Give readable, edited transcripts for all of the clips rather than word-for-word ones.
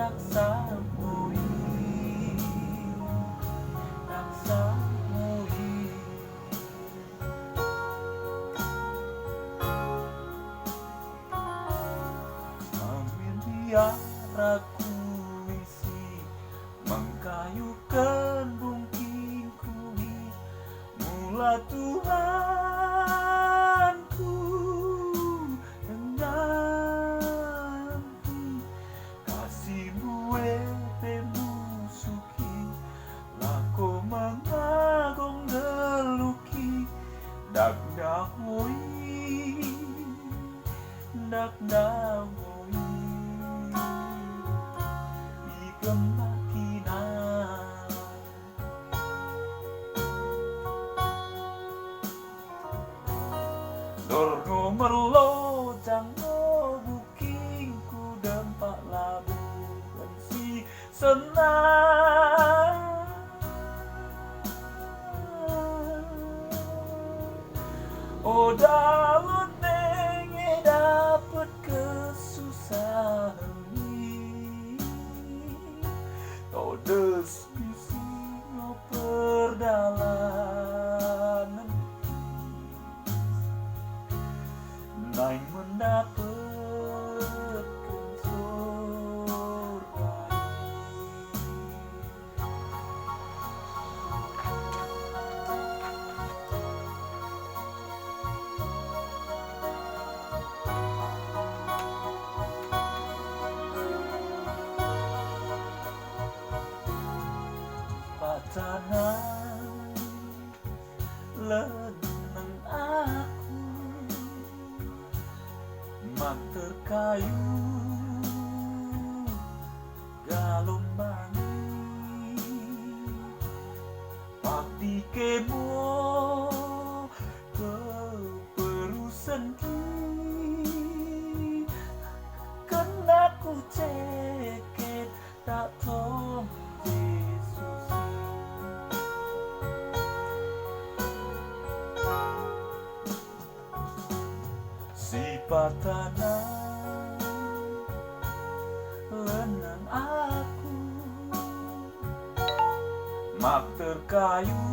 naksamui, naksamui. Amin biar aku isi mengkayukan bungkingku mula Tuhanku menanti kasihmu musuki lako mengagong deluki dak dahoi dak dahoi ikam makina Dorno merlo jango bukingku dempak labu si senang oh daun nenge dapet kesusahan todes bisi perdalanan naik mendapatkan surga. Pacanan leneng aku mak terkayu galombangi pakdi kemo keperusan ki kena ku ceket tak tong Yesus si patanan lenang aku mak terkayu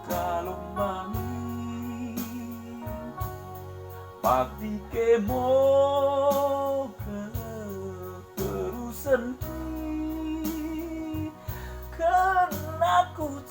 galombangi pakdi kemo keterusan ki kena ku